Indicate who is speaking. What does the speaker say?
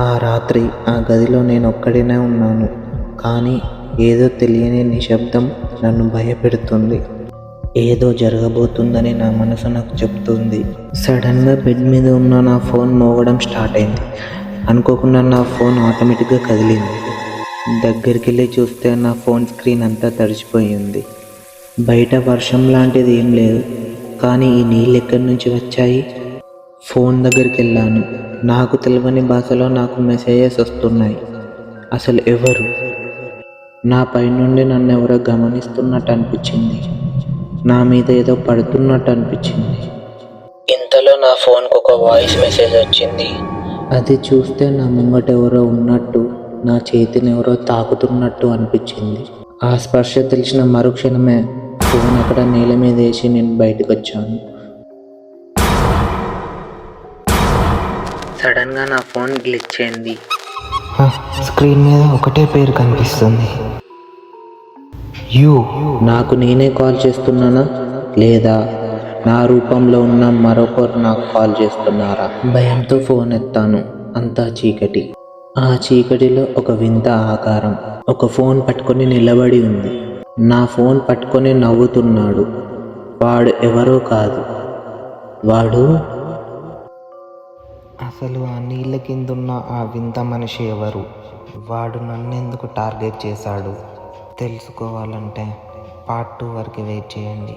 Speaker 1: ఆ రాత్రి ఆ గదిలో నేనొక్కడినే ఉన్నాను. కానీ ఏదో తెలియని నిశ్శబ్దం నన్ను భయపెడుతుంది. ఏదో జరగబోతుందని నా మనసు నాకు చెప్తుంది. సడన్గా బెడ్ మీద ఉన్న నా ఫోన్ మోగడం స్టార్ట్ అయింది. అనుకోకుండా నా ఫోన్ ఆటోమేటిక్గా కదిలింది. దగ్గరికి వెళ్ళి చూస్తే నా ఫోన్ స్క్రీన్ అంతా తడిచిపోయింది. బయట వర్షం లాంటిది ఏం లేదు, కానీ ఈ నీళ్ళు ఎక్కడి నుంచి వచ్చాయి? ఫోన్ దగ్గరికి వెళ్ళాను. నాకు తెలియని భాషలో నాకు మెసేజెస్ వస్తున్నాయి. అసలు ఎవరు? నా పైనుండి నన్ను ఎవరో గమనిస్తున్నట్టు అనిపించింది. నా మీద ఏదో పడుతున్నట్టు అనిపించింది. ఇంతలో నా ఫోన్కు ఒక వాయిస్ మెసేజ్ వచ్చింది. అది చూస్తే నా ముంగట ఎవరో ఉన్నట్టు, నా చేతిని ఎవరో తాకుతున్నట్టు అనిపించింది. ఆ స్పర్శ తెలిసిన మరుక్షణమే ఫోన్ అక్కడ నేల మీద వేసి నేను బయటకు వచ్చాను. సడన్గా నా ఫోన్ గ్లిచ్ అయింది. స్క్రీన్ మీద ఒకటే పేరు కనిపిస్తుంది. నాకు నేనే కాల్ చేస్తున్నానా, లేదా నా రూపంలో ఉన్న మరొకరు నాకు కాల్ చేస్తున్నారా? భయంతో ఫోన్ ఎత్తాను. అంతా చీకటి. ఆ చీకటిలో ఒక వింత ఆకారం ఒక ఫోన్ పట్టుకొని నిలబడి ఉంది. నా ఫోన్ పట్టుకొని నవ్వుతున్నాడు. వాడు ఎవరో కాదు, వాడు అసలు ఆ నీళ్ళ కిందున్న ఆ వింత మనిషి ఎవరు? వాడు నన్నెందుకు టార్గెట్ చేశాడు? తెలుసుకోవాలంటే పార్ట్ 2 వరకు వెయిట్ చేయండి.